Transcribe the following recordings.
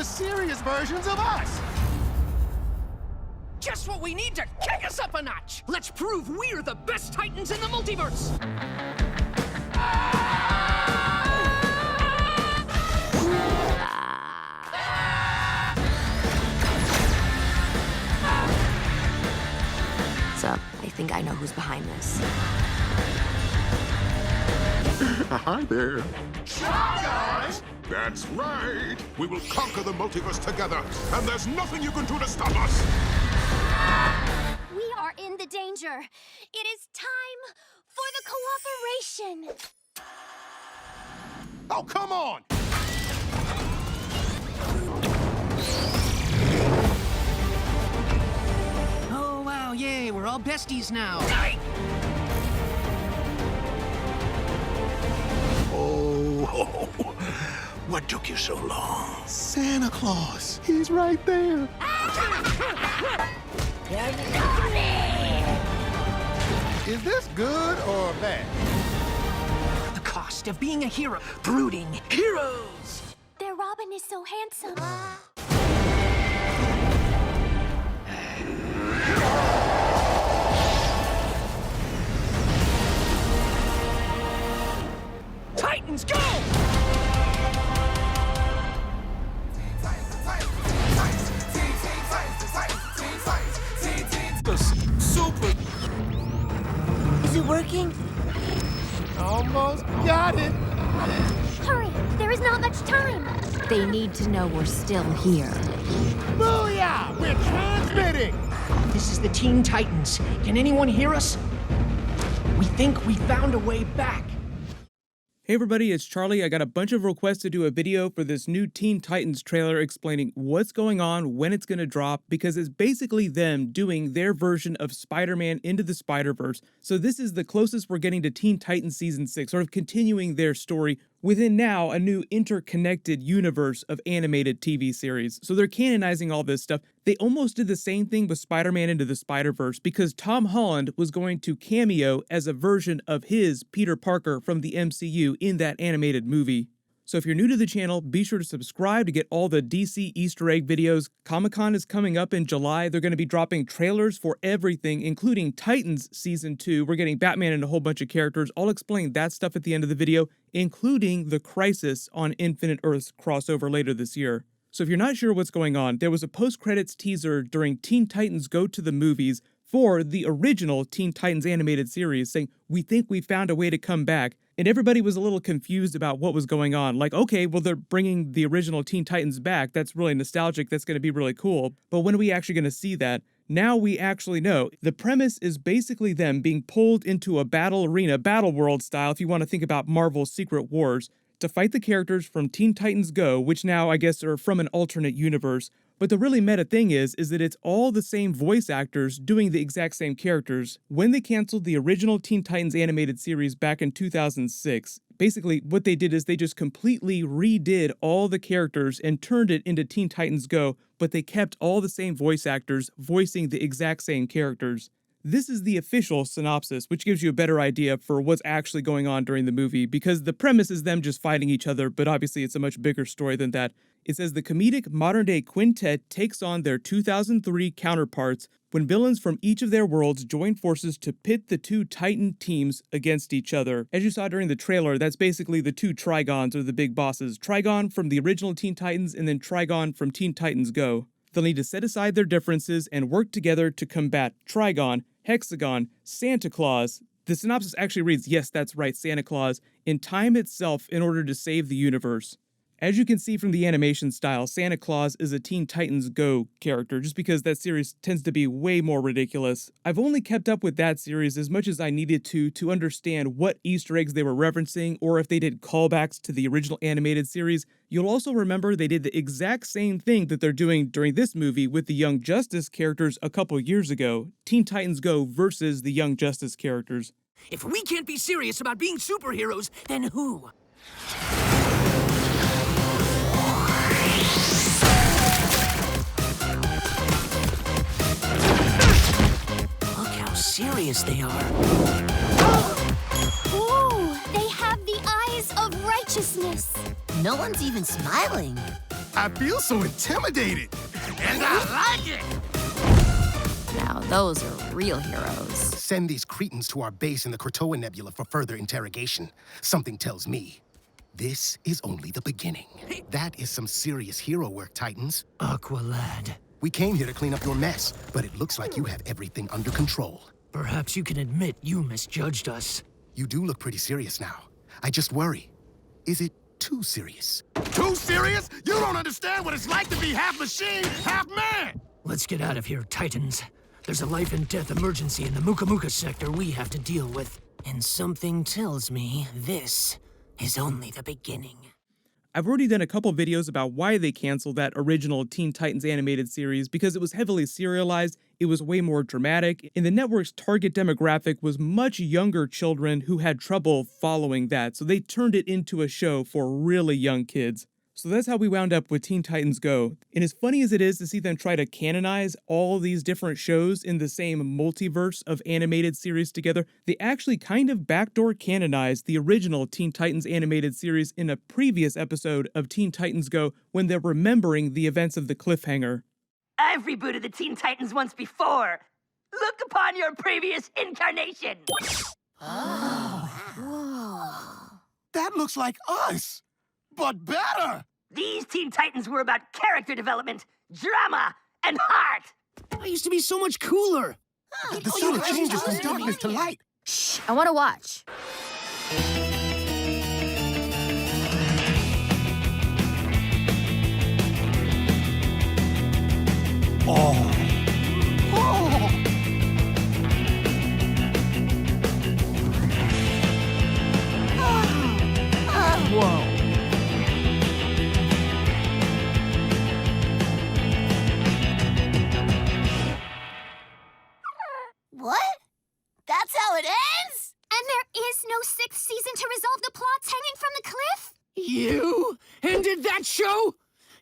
the serious versions of us. Just what we need to kick us up a notch! Let's prove we're the best Titans in the multiverse! So, I think I know who's behind this. Hi there. Guys! That's right. We will conquer the multiverse together, and there's nothing you can do to stop us. We are in the danger. It is time for the cooperation. Oh, come on! Oh, wow, yay, we're all besties now. Oh, what took you so long? Santa Claus, he's right there. Is this good or bad? The cost of being a hero. Brooding heroes! Their Robin is so handsome. Titans, go! Super. Is it working? Almost got it. Hurry, there is not much time. They need to know we're still here. Booyah! We're transmitting. This is the Teen Titans. Can anyone hear us? We think we found a way back. Hey everybody, it's Charlie. I got a bunch of requests to do a video for this new Teen Titans trailer explaining what's going on, when it's going to drop, because it's basically them doing their version of Spider-Man Into the Spider-Verse. So this is the closest we're getting to Teen Titans Season 6, sort of continuing their story within now a new interconnected universe of animated TV series. So they're canonizing all this stuff. They almost did the same thing with Spider-Man Into the Spider-Verse because Tom Holland was going to cameo as a version of his Peter Parker from the MCU in that animated movie. So if you're new to the channel, be sure to subscribe to get all the DC Easter egg videos. Comic-Con is coming up in July. They're going to be dropping trailers for everything, including Titans Season 2. We're getting Batman and a whole bunch of characters. I'll explain that stuff at the end of the video, including the Crisis on Infinite Earths crossover later this year. So if you're not sure what's going on, there was a post-credits teaser during Teen Titans Go to the Movies for the original Teen Titans animated series saying, "We think we found a way to come back." And everybody was a little confused about what was going on. Like, okay, well, they're bringing the original Teen Titans back. That's really nostalgic. That's going to be really cool. But when are we actually going to see that? Now we actually know. The premise is basically them being pulled into a battle arena, battle world style, if you want to think about Marvel's Secret Wars, to fight the characters from Teen Titans Go, which now I guess are from an alternate universe. But the really meta thing is that it's all the same voice actors doing the exact same characters. When they canceled the original Teen Titans animated series back in 2006, basically what they did is they just completely redid all the characters and turned it into Teen Titans Go, but they kept all the same voice actors voicing the exact same characters. This is the official synopsis, which gives you a better idea for what's actually going on during the movie, because the premise is them just fighting each other, but obviously it's a much bigger story than that. It says the comedic modern-day quintet takes on their 2003 counterparts when villains from each of their worlds join forces to pit the two Titan teams against each other. As you saw during the trailer, that's basically the two Trigons or the big bosses. Trigon from the original Teen Titans and then Trigon from Teen Titans Go. They'll need to set aside their differences and work together to combat Trigon, Hexagon, Santa Claus. The synopsis actually reads, yes, that's right, Santa Claus, in time itself in order to save the universe. As you can see from the animation style, Santa Claus is a Teen Titans Go character, just because that series tends to be way more ridiculous. I've only kept up with that series as much as I needed to understand what Easter eggs they were referencing, or if they did callbacks to the original animated series. You'll also remember they did the exact same thing that they're doing during this movie with the Young Justice characters a couple years ago. Teen Titans Go versus the Young Justice characters. If we can't be serious about being superheroes, then who? Look how serious they are. Ooh, they have the eyes of righteousness. No one's even smiling. I feel so intimidated. And I like it! Now those are real heroes. Send these cretins to our base in the Krakoa Nebula for further interrogation. Something tells me this is only the beginning. That is some serious hero work, Titans. Aqualad, We came here to clean up your mess, but it looks like you have everything under control. perhaps you can admit you misjudged us. You do look pretty serious now. I just worry. Is it too serious? Too serious? You don't understand what it's like to be half machine, half man! Let's get out of here, Titans. There's a life and death emergency in the Muka Muka sector we have to deal with. And something tells me this is only the beginning. I've already done a couple videos about why they canceled that original Teen Titans animated series because it was heavily serialized, it was way more dramatic, and the network's target demographic was much younger children who had trouble following that, so they turned it into a show for really young kids. So that's how we wound up with Teen Titans Go. And as funny as it is to see them try to canonize all these different shows in the same multiverse of animated series together, they actually kind of backdoor canonized the original Teen Titans animated series in a previous episode of Teen Titans Go when they're remembering the events of the cliffhanger. I've rebooted the Teen Titans once before. Look upon your previous incarnation. That looks like us, but better! These Teen Titans were about character development, drama, and heart. I used to be so much cooler. The suit changes from darkness to light. Shh, I want to watch. What? That's how it ends? And there is no sixth season to resolve the plots hanging from the cliff? You ended that show?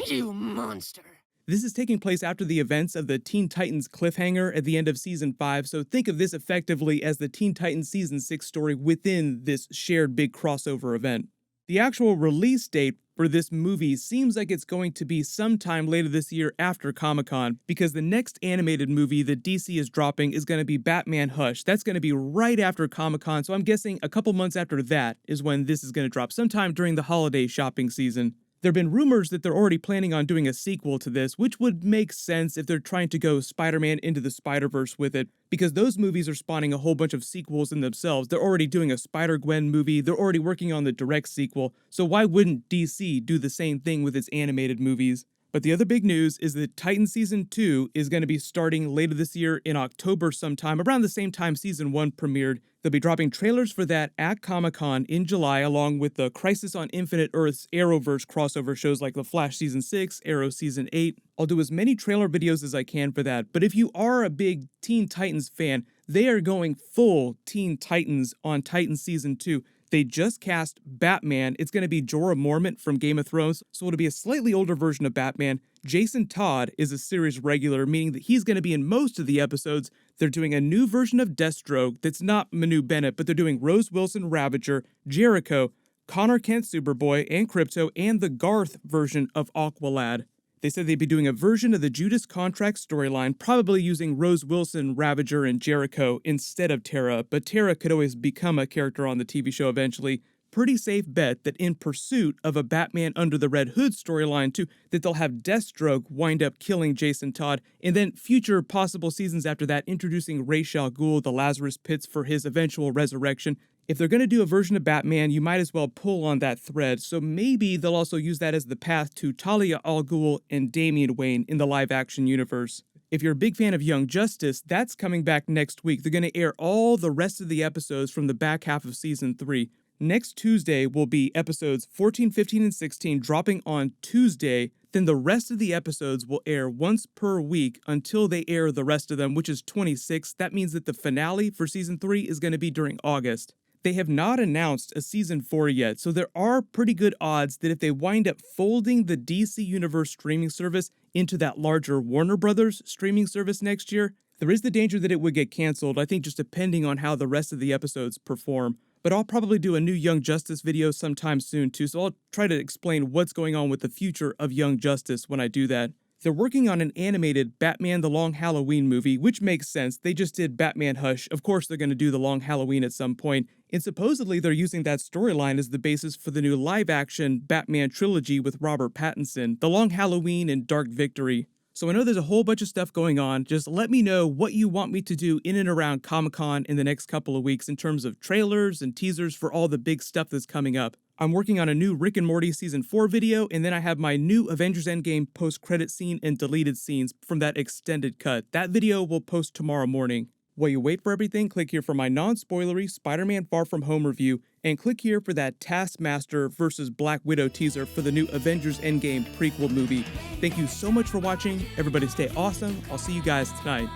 You monster. This is taking place after the events of the Teen Titans cliffhanger at the end of Season 5, so think of this effectively as the Teen Titans Season 6 story within this shared big crossover event. The actual release date for this movie seems like it's going to be sometime later this year after Comic-Con, because the next animated movie that DC is dropping is going to be Batman Hush. That's going to be right after Comic-Con, so I'm guessing a couple months after that is when this is going to drop, sometime during the holiday shopping season. There have been rumors that they're already planning on doing a sequel to this, which would make sense if they're trying to go Spider-Man Into the Spider-Verse with it, because those movies are spawning a whole bunch of sequels in themselves. They're already doing a Spider-Gwen movie, they're already working on the direct sequel, so why wouldn't DC do the same thing with its animated movies? But the other big news is that Titan Season 2 is going to be starting later this year in October sometime, around the same time Season 1 premiered. They'll be dropping trailers for that at Comic-Con in July, along with the Crisis on Infinite Earths Arrowverse crossover shows like The Flash Season 6, Arrow Season 8. I'll do as many trailer videos as I can for that, but if you are a big Teen Titans fan, they are going full Teen Titans on Titan Season 2. They just cast Batman. It's going to be Jorah Mormont from Game of Thrones, so it'll be a slightly older version of Batman. Jason Todd is a series regular, meaning that he's going to be in most of the episodes. They're doing a new version of Deathstroke that's not Manu Bennett, but they're doing Rose Wilson Ravager, Jericho, Connor Kent Superboy, and Crypto, and the Garth version of Aqualad. They said they'd be doing a version of the Judas Contract storyline, probably using Rose Wilson, Ravager, and Jericho instead of Tara, but Tara could always become a character on the TV show eventually. Pretty safe bet that in pursuit of a Batman Under the Red Hood storyline too, that they'll have Deathstroke wind up killing Jason Todd, and then future possible seasons after that introducing Ra's al Ghul, the Lazarus Pits, for his eventual resurrection. If they're going to do a version of Batman, you might as well pull on that thread, so maybe they'll also use that as the path to Talia al Ghul and Damian Wayne in the live-action universe. If you're a big fan of Young Justice, that's coming back next week. They're going to air all the rest of the episodes from the back half of Season 3. Next Tuesday will be episodes 14, 15, and 16 dropping on Tuesday. Then the rest of the episodes will air once per week until they air the rest of them, which is 26. That means that the finale for Season 3 is going to be during August. They have not announced a Season 4 yet, so there are pretty good odds that if they wind up folding the DC Universe streaming service into that larger Warner Brothers streaming service next year, there is the danger that it would get canceled, I think just depending on how the rest of the episodes perform. But I'll probably do a new Young Justice video sometime soon too, so I'll try to explain what's going on with the future of Young Justice when I do that. They're working on an animated Batman The Long Halloween movie, which makes sense. They just did Batman Hush. Of course they're going to do The Long Halloween at some point. And supposedly they're using that storyline as the basis for the new live-action Batman trilogy with Robert Pattinson, The Long Halloween and Dark Victory. So I know there's a whole bunch of stuff going on. Just let me know what you want me to do in and around Comic-Con in the next couple of weeks in terms of trailers and teasers for all the big stuff that's coming up. I'm working on a new Rick and Morty Season 4 video, and then I have my new Avengers Endgame post-credit scene and deleted scenes from that extended cut. That video will post tomorrow morning. While you wait for everything, click here for my non-spoilery Spider-Man Far From Home review, and click here for that Taskmaster vs. Black Widow teaser for the new Avengers Endgame prequel movie. Thank you so much for watching. Everybody stay awesome. I'll see you guys tonight.